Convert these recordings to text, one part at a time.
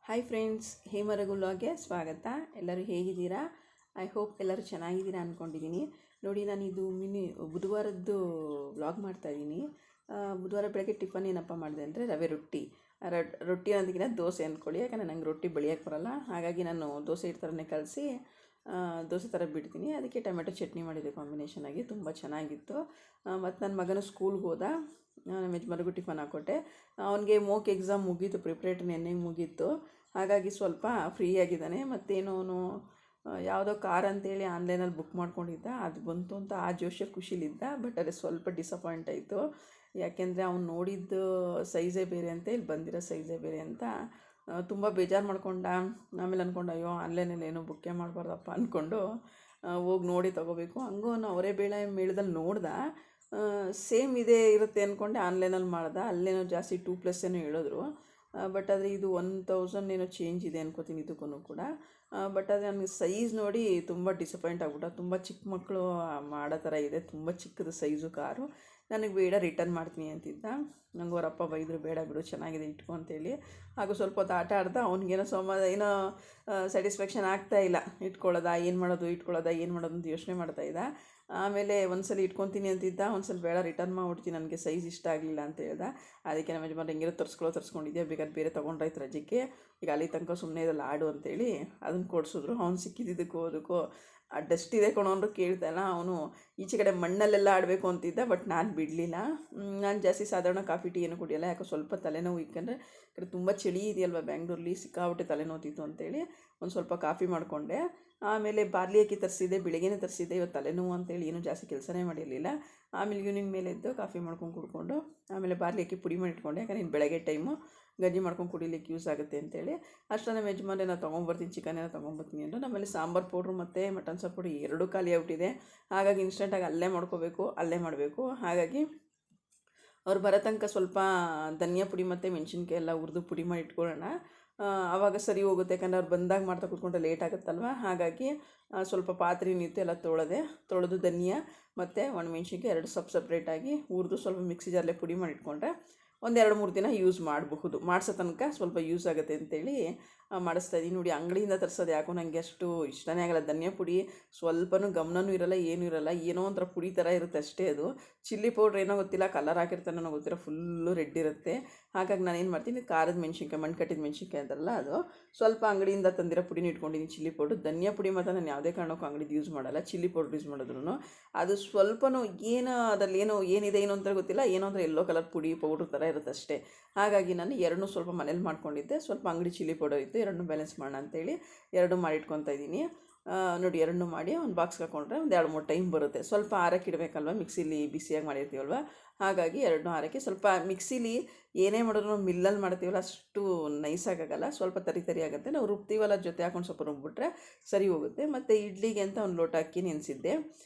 Hi friends, ಹೇಮರಗುಲ್ಲಾಗೆ ಸ್ವಾಗತ. ಎಲ್ಲರೂ ಹೇಗಿದ್ದೀರಾ? ಐ ಹೋಪ್ ಎಲ್ಲರೂ ಚೆನ್ನಾಗಿದ್ದೀರಾ ಅಂದ್ಕೊಂಡಿದ್ದೀನಿ. ನೋಡಿ, ನಾನಿದು ಬುಧವಾರದ್ದು ವ್ಲಾಗ್ ಮಾಡ್ತಾಯಿದ್ದೀನಿ. ಬುಧವಾರ ಬೆಳಗ್ಗೆ ಟಿಫನ್ ಏನಪ್ಪ ಮಾಡಿದೆ ಅಂದರೆ ರವೆ ರೊಟ್ಟಿ. ರೊಟ್ಟಿ ಅನ್ನೋದಕ್ಕಿಂತ ದೋಸೆ ಅಂದ್ಕೊಳ್ಳಿ, ಯಾಕಂದರೆ ನಂಗೆ ರೊಟ್ಟಿ ಬೆಳೆಯೋಕ್ಕೆ ಬರೋಲ್ಲ. ಹಾಗಾಗಿ ನಾನು ದೋಸೆ ಹಿಟ್ಟು ಥರನೇ ಕಲಸಿ ದೋಸೆ ಥರ ಬಿಡ್ತೀನಿ. ಅದಕ್ಕೆ ಟೊಮೆಟೊ ಚಟ್ನಿ ಮಾಡಿದೆ ಕಾಂಬಿನೇಷನ್ ಆಗಿ, ತುಂಬ ಚೆನ್ನಾಗಿತ್ತು. ಮತ್ತು ನನ್ನ ಮಗನ ಸ್ಕೂಲ್ಗೆ ಹೋದ, ನಮ್ಮ ಯಜಮಾನ್ರಿಗೂ ಟಿಫನ್ ಹಾಕ್ಕೊಟ್ಟೆ. ಅವನಿಗೆ ಮೋಕ್ ಎಕ್ಸಾಮ್ ಮುಗೀತು, ಪ್ರಿಪ್ರೇಟರಿ ನೆನ್ನೆಗೆ ಮುಗೀತು. ಹಾಗಾಗಿ ಸ್ವಲ್ಪ ಫ್ರೀ ಆಗಿದ್ದಾನೆ. ಮತ್ತೇನು, ಅವನು ಯಾವುದೋ ಕಾರ್ ಅಂತೇಳಿ ಆನ್ಲೈನಲ್ಲಿ ಬುಕ್ ಮಾಡ್ಕೊಂಡಿದ್ದ, ಅದು ಬಂತು ಅಂತ ಆ ಜೋಶಲ್ಲಿ ಖುಷಿಲಿದ್ದ. ಬಟ್ ಅದೇ ಸ್ವಲ್ಪ ಡಿಸಪಾಯಿಂಟ್ ಆಯಿತು. ಯಾಕೆಂದರೆ ಅವ್ನು ನೋಡಿದ್ದು ಸೈಜೇ ಬೇರೆ ಅಂತ, ಇಲ್ಲಿ ಬಂದಿರೋ ಸೈಜೇ ಬೇರೆ ಅಂತ ತುಂಬ ಬೇಜಾರು ಮಾಡ್ಕೊಂಡ. ಆಮೇಲೆ ಅಂದ್ಕೊಂಡು, ಅಯ್ಯೋ ಆನ್ಲೈನಲ್ಲಿ ಏನೋ ಬುಕ್ಕೇ ಮಾಡಬಾರ್ದಪ್ಪ ಅಂದ್ಕೊಂಡು ಹೋಗಿ ನೋಡಿ ತೊಗೋಬೇಕು. ಹಂಗೂ ಅವರೇ ಬೇಳೆ ಮೇಳದಲ್ಲಿ ನೋಡ್ದೆ, ಸೇಮ್ ಇದೇ ಇರುತ್ತೆ ಅಂದ್ಕೊಂಡೆ ಆನ್ಲೈನಲ್ಲಿ ಮಾಡ್ದೆ. ಅಲ್ಲೇನೋ ಜಾಸ್ತಿ 2+ ಏನೋ ಹೇಳಿದ್ರು. ಬಟ್ ಆದರೆ ಇದು 1000 ಏನೋ ಚೇಂಜ್ ಇದೆ ಅನ್ಕೋತೀನಿ ಇದಕ್ಕೂ ಕೂಡ. ಬಟ್ ಅದು ನನಗೆ ಸೈಜ್ ನೋಡಿ ತುಂಬ ಡಿಸಪಾಯಿಂಟ್ ಆಗ್ಬಿಟ್ಟು, ತುಂಬ ಚಿಕ್ಕ ಮಕ್ಕಳು ಮಾಡೋ ಥರ ಇದೆ, ತುಂಬ ಚಿಕ್ಕದು ಸೈಜು ಕಾರು. ನನಗೆ ಬೇಡ, ರಿಟರ್ನ್ ಮಾಡ್ತೀನಿ ಅಂತಿದ್ದ. ನಂಗೆ ಅವರಪ್ಪ ಬೈದರು, ಬೇಡ ಬಿಡು, ಚೆನ್ನಾಗಿದೆ ಇಟ್ಕೊ ಅಂತೇಳಿ. ಹಾಗೂ ಸ್ವಲ್ಪ ಹೊತ್ತು ಆಟ ಆಡ್ದ. ಅವ್ನಿಗೇನೋ ಏನೋ ಸ್ಯಾಟಿಸ್ಫ್ಯಾಕ್ಷನ್ ಆಗ್ತಾಯಿಲ್ಲ, ಇಟ್ಕೊಳ್ಳೋದಾ ಏನು ಮಾಡೋದು ಅಂತ ಯೋಚನೆ ಮಾಡ್ತಾಯಿದ್ದ. ಆಮೇಲೆ ಒಂದ್ಸಲ ಇಟ್ಕೊತೀನಿ ಅಂತಿದ್ದ, ಒಂದ್ಸಲ ಬೇಡ ರಿಟರ್ನ್ ಮಾಡಿಬಿಡ್ತೀನಿ, ನನಗೆ ಸೈಜ್ ಇಷ್ಟ ಆಗಲಿಲ್ಲ ಅಂತ ಹೇಳ್ದ. ಅದಕ್ಕೆ ನಮ್ಮ ಯಜಮಾನ್ರು ಹೆಂಗಿರೋ ತರಿಸ್ಕೊಂಡಿದ್ದೆ, ಬೇಕಾದ್ರೆ ಬೇರೆ ತೊಗೊಂಡ್ರಾಯ್ತು ರಜಕ್ಕೆ, ಈಗ ಅಲ್ಲಿ ತನಕ ಸುಮ್ಮನೆ ಇದೆಲ್ಲ ಆಡು ಅಂತೇಳಿ ಅದನ್ನು ಕೊಡಿಸಿದ್ರು. ಅವ್ನು ಸಿಕ್ಕಿದ್ದಕ್ಕೂ ಅದಕ್ಕೂ ಡಸ್ಟ್ ಇದೆ ಕೊಣೋನ್ರು ಕೇಳ್ತಾಯಿಲ್ಲ. ಅವನು ಈಚೆ ಕಡೆ ಮಣ್ಣಲ್ಲೆಲ್ಲ ಆಡಬೇಕು ಅಂತಿದ್ದ. ಬಟ್ ನಾನು ಬಿಡಲಿಲ್ಲ. ನಾನು ಜಾಸ್ತಿ ಸಾಧಾರಣ ಕಾಫಿ ಟೀ ಏನು ಕುಡಿಯೋಲ್ಲ, ಯಾಕೋ ಸ್ವಲ್ಪ ತಲೆನೋವು. ಯಾಕಂದರೆ ಕಡೆ ತುಂಬ ಚಳಿ ಇದೆಯಲ್ವ ಬ್ಯಾಂಗ್ಳೂರಲ್ಲಿ, ಸಿಕ್ಕಾಬಿಟ್ಟೆ ತಲೆನೋತಿತ್ತು ಅಂತೇಳಿ ಒಂದು ಸ್ವಲ್ಪ ಕಾಫಿ ಮಾಡಿಕೊಂಡೆ. ಆಮೇಲೆ ಬಾರ್ಲಿ ಅಕ್ಕಿ ತರಿಸಿದ್ದೆ, ಬೆಳಗ್ಗೆನೇ ತರಿಸಿದ್ದೆ. ಇವತ್ತು ತಲೆನೋವು ಅಂತೇಳಿ ಏನೂ ಜಾಸ್ತಿ ಕೆಲಸನೇ ಮಾಡಿರಲಿಲ್ಲ. ಆಮೇಲೆ ಈವ್ನಿಂಗ್ ಮೇಲೆ ಎದ್ದು ಕಾಫಿ ಮಾಡ್ಕೊಂಡು ಕುಡ್ಕೊಂಡು ಆಮೇಲೆ ಬಾರ್ಲಿ ಅಕ್ಕಿ ಪುಡಿ ಮಾಡಿಟ್ಕೊಂಡೆ, ಯಾಕಂದರೆ ಇನ್ನು ಬೆಳಗ್ಗೆ ಟೈಮು ಗಂಜಿ ಮಾಡ್ಕೊಂಡು ಕುಡಿಲಿಕ್ಕೆ ಯೂಸ್ ಆಗುತ್ತೆ ಅಂತೇಳಿ. ಅಷ್ಟು ನಮ್ಮ ಯಜಮಾನ್ರೆ ನಾನು ತೊಗೊಂಬರ್ತೀನಿ, ಚಿಕನ್ ಏನೋ ತೊಗೊಂಬರ್ತೀನಿ ಅಂದರು. ನಮ್ಮಲ್ಲಿ ಸಾಂಬಾರು ಪೌಡ್ರು ಮತ್ತು ಮಟನ್ ಸಾರು ಪೌಡ್ರು ಎರಡೂ ಖಾಲಿ ಆಗ್ಬಿಟ್ಟಿದೆ. ಹಾಗಾಗಿ ಇನ್ಸ್ಟೆಂಟಾಗಿ ಅಲ್ಲೇ ಮಾಡ್ಕೋಬೇಕು, ಅಲ್ಲೇ ಮಾಡಬೇಕು. ಹಾಗಾಗಿ ಅವ್ರು ಬರೋ ತನಕ ಸ್ವಲ್ಪ ಧನಿಯಾ ಪುಡಿ ಮತ್ತು ಮೆಣಸಿನ್ಕಾಯಿ ಎಲ್ಲ ಹುರಿದು ಪುಡಿ ಮಾಡಿ ಇಟ್ಕೊಳ್ಳೋಣ, ಆವಾಗ ಸರಿ ಹೋಗುತ್ತೆ. ಯಾಕಂದರೆ ಅವ್ರು ಬಂದಾಗ ಮಾಡ್ತಾ ಕೂತ್ಕೊಂಡ್ರೆ ಲೇಟ್ ಆಗುತ್ತಲ್ವ. ಹಾಗಾಗಿ ಸ್ವಲ್ಪ ಪಾತ್ರೆ ನಿಂತು ಎಲ್ಲ ತೊಳೆದು ಧನಿಯಾ ಮತ್ತು ಒಣಮೆಣ್ಸಿನ್ಕಾಯಿ ಎರಡು ಸಪ್ರೇಟಾಗಿ ಹುರಿದು ಸ್ವಲ್ಪ ಮಿಕ್ಸಿ ಜಾರಲ್ಲೇ ಪುಡಿ ಮಾಡಿ ಇಟ್ಕೊಂಡ್ರೆ ಒಂದು 2-3 ದಿನ ಯೂಸ್ ಮಾಡಬಹುದು. ಮಾಡಿಸೋ ತನಕ ಸ್ವಲ್ಪ ಯೂಸ್ ಆಗುತ್ತೆ ಅಂತೇಳಿ ಮಾಡಿಸ್ತಾಯಿದ್ದೀನಿ. ನೋಡಿ, ಅಂಗಡಿಯಿಂದ ತರಿಸೋದು ಯಾಕೋ ನನಗೆ ಅಷ್ಟು ಇಷ್ಟನೇ ಆಗಲ್ಲ. ಧನಿಯಾ ಪುಡಿ ಸ್ವಲ್ಪನೂ ಗಮನವೂ ಇರೋಲ್ಲ, ಏನೂ ಇರೋಲ್ಲ, ಏನೋ ಒಂಥರ ಪುಡಿ ಥರ ಇರುತ್ತೆ ಅಷ್ಟೇ. ಅದು ಚಿಲ್ಲಿ ಪೌಡ್ರ್ ಏನೋ ಗೊತ್ತಿಲ್ಲ, ಕಲರ್ ಹಾಕಿರ್ತಾನೋ ಗೊತ್ತಿಲ್ಲ, ಫುಲ್ಲು ರೆಡ್ ಇರುತ್ತೆ. ಹಾಗಾಗಿ ನಾನೇನು ಮಾಡ್ತೀನಿ, ಖಾರದ ಮೆಣ್ಸಿನ್ಕಾಯಿ, ಮಣ್ಣು ಕಟ್ಟಿದ ಮೆಣ್ಸಿನ್ಕಾಯಿ ಅಂತಾರಲ್ಲ, ಅದು ಸ್ವಲ್ಪ ಅಂಗಡಿಯಿಂದ ತಂದಿರೋ ಪುಡಿನ ಇಟ್ಕೊಂಡಿದ್ದೀನಿ. ಚಿಲ್ಲಿ ಪೌಡ್ರ್, ಧನಿಯಾ ಪುಡಿ ಮಾತ್ರ ನಾನು ಯಾವುದೇ ಕಾರಣಕ್ಕೂ ಅಂಗಡಿದು ಯೂಸ್ ಮಾಡಲ್ಲ. ಚಿಲ್ಲಿ ಪೌಡ್ರ್ ಯೂಸ್ ಮಾಡಿದ್ರು ಅದು ಸ್ವಲ್ಪನೂ ಅದರಲ್ಲಿ ಏನಿದೆ ಅಂತ ಗೊತ್ತಿಲ್ಲ, ಏನೋ ಅಂದರೆ ಯೆಲ್ಲೋ ಕಲರ್ ಪೌಡ್ರ್ ಥರ ಇರುತ್ತೆ ಅಷ್ಟೇ. ಹಾಗಾಗಿ ನಾನು ಎರಡನ್ನೂ ಸ್ವಲ್ಪ ಮನೇಲಿ ಮಾಡ್ಕೊಂಡಿದ್ದೆ, ಸ್ವಲ್ಪ ಅಂಗಡಿ ಚಿಲ್ಲಿ ಪೌಡರ್ ಇತ್ತು, ಎರಡನ್ನೂ ಬ್ಯಾಲೆನ್ಸ್ ಮಾಡೋಣ ಅಂತೇಳಿ ಎರಡೂ ಮಾಡಿಟ್ಕೊತಾ ಇದ್ದೀನಿ. ನೋಡಿ, ಎರಡನ್ನೂ ಮಾಡಿ ಒಂದು ಬಾಕ್ಸ್ಗೆ ಹಾಕ್ಕೊಂಡ್ರೆ ಒಂದು 2-3 ಟೈಮ್ ಬರುತ್ತೆ. ಸ್ವಲ್ಪ ಆರಕ್ಕೆ ಇಡಬೇಕಲ್ವ, ಮಿಕ್ಸಿಲಿ ಬಿಸಿಯಾಗಿ ಮಾಡಿರ್ತೀವಲ್ವ. ಹಾಗಾಗಿ ಎರಡನ್ನೂ ಆರಕ್ಕೆ, ಸ್ವಲ್ಪ ಮಿಕ್ಸಿಲಿ ಏನೇ ಮಾಡಿದ್ರು ಮಿಲ್ಲಲ್ಲಿ ಮಾಡ್ತೀವಲ್ಲ ಅಷ್ಟು ನೈಸಾಗಲ್ಲ, ಸ್ವಲ್ಪ ತರಿ ಆಗುತ್ತೆ. ನಾವು ರುಬ್ತೀವಲ್ಲ, ಜೊತೆ ಹಾಕೊಂಡು ಸ್ವಲ್ಪ ರುಬ್ಬಿಟ್ರೆ ಸರಿ ಹೋಗುತ್ತೆ. ಮತ್ತು ಇಡ್ಲಿಗೆ ಅಂತ ಒಂದು ಲೋಟ ಅಕ್ಕಿ ನೆನೆಸಿದ್ದೆ.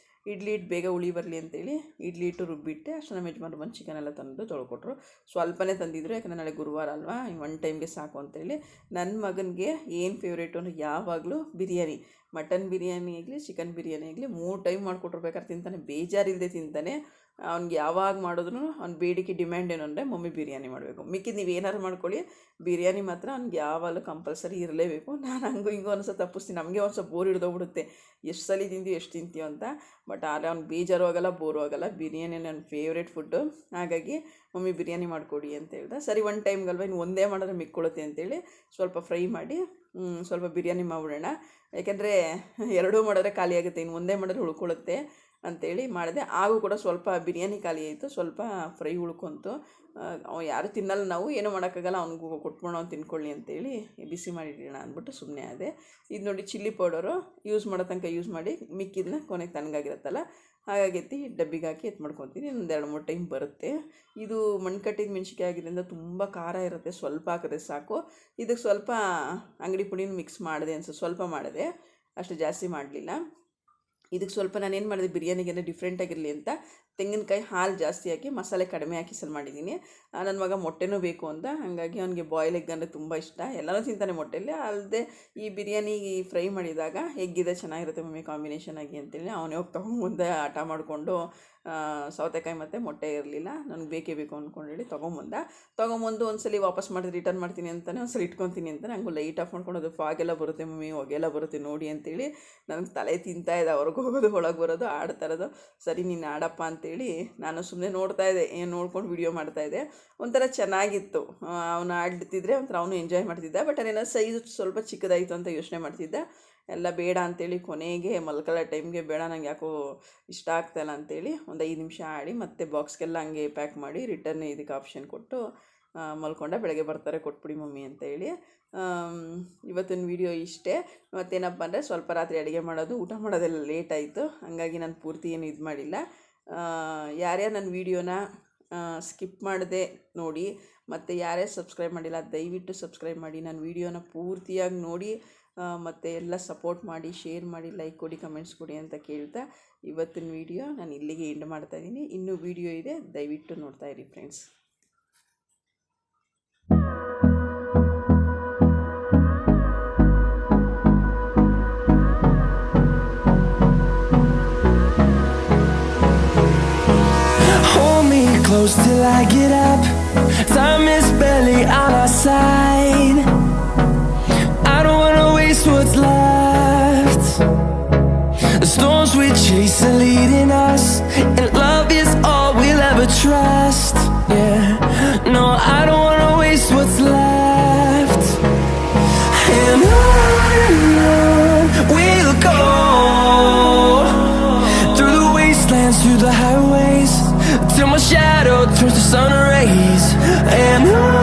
ಇಡ್ಲಿ ಹಿಟ್ಟು ಬೇಗ ಹುಳಿ ಬರಲಿ ಅಂತೇಳಿ ಇಡ್ಲಿ ಹಿಟ್ಟು ರುಬ್ಬಿಟ್ಟೆ. ಅಷ್ಟು ನಮ್ಮ ಯಜಮಾನ್ರು ಬಂದು ಚಿಕನೆಲ್ಲ ತಂದು ತೊಳ್ಕೊಟ್ರು. ಸ್ವಲ್ಪನೇ ತಂದಿದ್ರು, ಯಾಕಂದರೆ ನಾಳೆ ಗುರುವಾರ ಅಲ್ವಾ, ಒನ್ ಟೈಮ್ಗೆ ಸಾಕು ಅಂತೇಳಿ. ನನ್ನ ಮಗನಿಗೆ ಏನು ಫೇವ್ರೇಟು ಅಂದರೆ ಯಾವಾಗಲೂ ಬಿರಿಯಾನಿ, ಮಟನ್ ಬಿರಿಯಾನಿ ಆಗಲಿ ಚಿಕನ್ ಬಿರಿಯಾನಿ ಆಗಲಿ 3 ಟೈಮ್ ಮಾಡಿಕೊಟ್ರಬೇಕಾದ್ರೆ ತಿಂತಾನೆ, ಬೇಜಾರಿಲ್ಲದೆ ತಿಂತಾನೆ. ಅವ್ನಿಗೆ ಯಾವಾಗ ಮಾಡಿದ್ರು ಅವ್ನ ಬೇಡಿಕೆ ಡಿಮ್ಯಾಂಡ್ ಏನು ಅಂದರೆ ಮಮ್ಮಿ ಬಿರಿಯಾನಿ ಮಾಡಬೇಕು, ಮಿಕ್ಕಿದ್ದು ನೀವು ಏನಾದ್ರು ಮಾಡ್ಕೊಳ್ಳಿ, ಬಿರಿಯಾನಿ ಮಾತ್ರ ಅವ್ನಿಗೆ ಯಾವಾಗಲೂ ಕಂಪಲ್ಸರಿ ಇರಲೇಬೇಕು. ನಾನು ಹಂಗೂ ಹಿಂಗೂ ಒಂದು ಸ್ವಲ್ಪ ತಪ್ಪಿಸ್ತೀನಿ, ನಮಗೆ ಒಂದು ಸ್ವಲ್ಪ ಬೋರ್ ಹಿಡ್ದೋಗ್ಬಿಡುತ್ತೆ, ಎಷ್ಟು ಸಲ ತಿಂತೀವಿ ಎಷ್ಟು ತಿಂತೀವಿ ಅಂತ. ಬಟ್ ಆದರೆ ಅವ್ನು ಬೇಜಾರು ಆಗೋಲ್ಲ, ಬೋರು ಆಗೋಲ್ಲ. ಬಿರಿಯಾನಿ ನನ್ನ ಫೇವ್ರೇಟ್ ಫುಡ್ಡು. ಹಾಗಾಗಿ ಮಮ್ಮಿ ಬಿರಿಯಾನಿ ಮಾಡಿಕೊಡಿ ಅಂತ ಹೇಳ್ದೆ. ಸರಿ, ಒಂದು ಟೈಮ್ಗಲ್ವ, ಇನ್ನು ಒಂದೇ ಮಾಡಿದ್ರೆ ಮಿಕ್ಕೊಳ್ಳುತ್ತೆ ಅಂತೇಳಿ ಸ್ವಲ್ಪ ಫ್ರೈ ಮಾಡಿ ಸ್ವಲ್ಪ ಬಿರಿಯಾನಿ ಮಾಡಿಬಿಡೋಣ. ಯಾಕೆಂದರೆ ಎರಡೂ ಮಾಡಿದ್ರೆ ಖಾಲಿ ಆಗುತ್ತೆ, ಇನ್ನು ಒಂದೇ ಮಾಡಿದ್ರೆ ಉಳ್ಕೊಳ್ಳುತ್ತೆ ಅಂಥೇಳಿ ಮಾಡಿದೆ. ಹಾಗೂ ಕೂಡ ಸ್ವಲ್ಪ ಬಿರಿಯಾನಿ ಖಾಲಿ ಆಯಿತು, ಸ್ವಲ್ಪ ಫ್ರೈ ಉಳ್ಕೊಂತು. ಯಾರು ತಿನ್ನಲ್ಲ, ನಾವು ಏನೂ ಮಾಡೋಕ್ಕಾಗಲ್ಲ, ಅವ್ನಿಗೂ ಕೊಟ್ಬಿಡೋಣ, ಅವ್ನು ತಿನ್ಕೊಳ್ಳಿ ಅಂತೇಳಿ ಬಿಸಿ ಮಾಡಿಡೋಣ ಅಂದ್ಬಿಟ್ಟು ಸುಮ್ಮನೆ ಆದೆ. ಇದು ನೋಡಿ, ಚಿಲ್ಲಿ ಪೌಡರು ಯೂಸ್ ಮಾಡೋ ತನಕ ಯೂಸ್ ಮಾಡಿ, ಮಿಕ್ಕಿದನ್ನ ಕೊನೆಗೆ ತಣ್ಣಗಾಗಿರುತ್ತಲ್ಲ, ಹಾಗಾಗಿ ಡಬ್ಬಿಗೆ ಹಾಕಿ ಮಾಡ್ಕೊತೀನಿ. ಒಂದು 2-3 ಟೈಮ್ ಬರುತ್ತೆ. ಇದು ಮಣ್ಣು ಕಟ್ಟಿದ ಮೆಣ್ಸಿನ್ಕಾಯಿ ಆಗಿದ್ದರಿಂದ ತುಂಬ ಖಾರ ಇರುತ್ತೆ, ಸ್ವಲ್ಪ ಹಾಕಿದ್ರೆ ಸಾಕು. ಇದಕ್ಕೆ ಸ್ವಲ್ಪ ಅಂಗಡಿ ಪುಡಿನ ಮಿಕ್ಸ್ ಮಾಡಿದೆ ಸ್ವಲ್ಪ ಮಾಡಿದೆ, ಅಷ್ಟು ಜಾಸ್ತಿ ಮಾಡಲಿಲ್ಲ. ಇದಕ್ಕೆ ಸ್ವಲ್ಪ ನಾನೇನು ಮಾಡಿದೆ, ಬಿರಿಯಾನಿಗೆ ಡಿಫ್ರೆಂಟಾಗಿರಲಿ ಅಂತ ತೆಂಗಿನಕಾಯಿ ಹಾಲು ಜಾಸ್ತಿ ಹಾಕಿ ಮಸಾಲೆ ಕಡಿಮೆ ಹಾಕಿ ಮಾಡಿದ್ದೀನಿ. ನನ್ನ ಮಗ ಮೊಟ್ಟೆನೂ ಬೇಕು ಅಂತ, ಹಾಗಾಗಿ ಅವನಿಗೆ ಬಾಯ್ಲ್ ಎಗ್ ಅಂದರೆ ತುಂಬ ಇಷ್ಟ. ಎಲ್ಲನೂ ತಿಂತಾನೆ ಮೊಟ್ಟೆಯಲ್ಲಿ. ಅಲ್ಲದೆ ಈ ಬಿರಿಯಾನಿ ಫ್ರೈ ಮಾಡಿದಾಗ ಎಗ್ಗಿದೆ ಚೆನ್ನಾಗಿರುತ್ತೆ ಮಮ್ಮಿ ಕಾಂಬಿನೇಷನ್ ಆಗಿ ಅಂತೇಳಿ ಅವನೇ ಹೋಗಿ ತೊಗೊಂಬಂದೆ. ಆಟ ಮಾಡಿಕೊಂಡು ಸೌತೆಕಾಯಿ ಮತ್ತು ಮೊಟ್ಟೆ ಇರಲಿಲ್ಲ, ನನಗೆ ಬೇಕೇ ಬೇಕು ಅಂದ್ಕೊಂಡೇಳಿ ತೊಗೊಂಬಂದು ಒಂದ್ಸಲಿ ವಾಪಸ್ ಮಾಡಿದ್ರೆ ರಿಟರ್ನ್ ಮಾಡ್ತೀನಿ ಅಂತಲೇ ಒಂದ್ಸಲ ಇಟ್ಕೊತೀನಿ ಅಂತ ನಂಗೂ ಲೈಟ್ ಆಫ್ ಮಾಡ್ಕೊಂಡು ಅದು ಫಾಗೆಲ್ಲ ಬರುತ್ತೆ ಮಮ್ಮಿ, ಹೊಗೆಲ್ಲ ಬರುತ್ತೆ ನೋಡಿ ಅಂತೇಳಿ ನನಗೆ ತಲೆ ತಿಂತಾಯಿದ್ದೆ. ಅವ್ರಿಗೆ ಹೋಗೋದು ಒಳಗೆ ಬರೋದು ಆಡ್ತಾ ಇರೋದು. ಸರಿ ನೀನು ಆಡಪ್ಪ ಅಂತೇಳಿ ನಾನು ಸುಮ್ಮನೆ ನೋಡ್ತಾಯಿದ್ದೆ, ಏನು ನೋಡ್ಕೊಂಡು ವೀಡಿಯೋ ಮಾಡ್ತಾಯಿದ್ದೆ. ಒಂಥರ ಚೆನ್ನಾಗಿತ್ತು. ಅವನು ಆಡ್ತಿದ್ರೆ ಒಂಥರ ಅವನು ಎಂಜಾಯ್ ಮಾಡ್ತಿದ್ದ. ಬಟ್ ಅದೇನೋ ಸೈಜು ಸ್ವಲ್ಪ ಚಿಕ್ಕದಾಯಿತು ಅಂತ ಯೋಚನೆ ಮಾಡ್ತಿದ್ದ. ಎಲ್ಲ ಬೇಡ ಅಂತೇಳಿ ಕೊನೆಗೆ ಮಲ್ಕೊಳ್ಳೋ ಟೈಮ್ಗೆ ಬೇಡ ನಂಗೆ ಯಾಕೋ ಇಷ್ಟ ಆಗ್ತಾಯಿಲ್ಲ ಅಂತೇಳಿ ಒಂದು 5 ನಿಮಿಷ ಆಡಿ ಮತ್ತೆ ಬಾಕ್ಸ್ಗೆಲ್ಲ ಹಂಗೆ ಪ್ಯಾಕ್ ಮಾಡಿ ರಿಟರ್ನ್ ಇದಕ್ಕೆ ಆಪ್ಷನ್ ಕೊಟ್ಟು ಮಲ್ಕೊಂಡ. ಬೆಳಗ್ಗೆ ಬರ್ತಾರೆ ಕೊಟ್ಬಿಡಿ ಮಮ್ಮಿ ಅಂತೇಳಿ. ಇವತ್ತಿನ ವೀಡಿಯೋ ಇಷ್ಟೇ. ಮತ್ತೇನಪ್ಪ ಅಂದರೆ ಸ್ವಲ್ಪ ರಾತ್ರಿ ಅಡುಗೆ ಮಾಡೋದು ಊಟ ಮಾಡೋದೆಲ್ಲ ಲೇಟ್ ಆಯಿತು, ಹಾಗಾಗಿ ನಾನು ಪೂರ್ತಿ ಏನು ಇದು ಮಾಡಿಲ್ಲ. ಯಾರ್ಯಾರು ನನ್ನ ವೀಡಿಯೋನ ಸ್ಕಿಪ್ ಮಾಡದೆ ನೋಡಿ, ಮತ್ತು ಯಾರ್ಯಾರು ಸಬ್ಸ್ಕ್ರೈಬ್ ಮಾಡಿಲ್ಲ ದಯವಿಟ್ಟು ಸಬ್ಸ್ಕ್ರೈಬ್ ಮಾಡಿ, ನನ್ನ ವೀಡಿಯೋನ ಪೂರ್ತಿಯಾಗಿ ನೋಡಿ, ಮತ್ತು ಎಲ್ಲ ಸಪೋರ್ಟ್ ಮಾಡಿ, ಶೇರ್ ಮಾಡಿ, ಲೈಕ್ ಕೊಡಿ, ಕಮೆಂಟ್ಸ್ ಕೊಡಿ ಅಂತ ಕೇಳ್ತಾ ಇವತ್ತಿನ ವೀಡಿಯೋ ನಾನು ಇಲ್ಲಿಗೆ ಎಂಡ್ ಮಾಡ್ತಾಯಿದ್ದೀನಿ. ಇನ್ನೂ ವೀಡಿಯೋ ಇದೆ, ದಯವಿಟ್ಟು ನೋಡ್ತಾ ಇರಿ friends. Close till I get up. Time is barely on our side. I don't wanna waste what's left. The storms we chase are leading us, and love is all we'll ever trust. Yeah, no, I don't wanna waste what's left.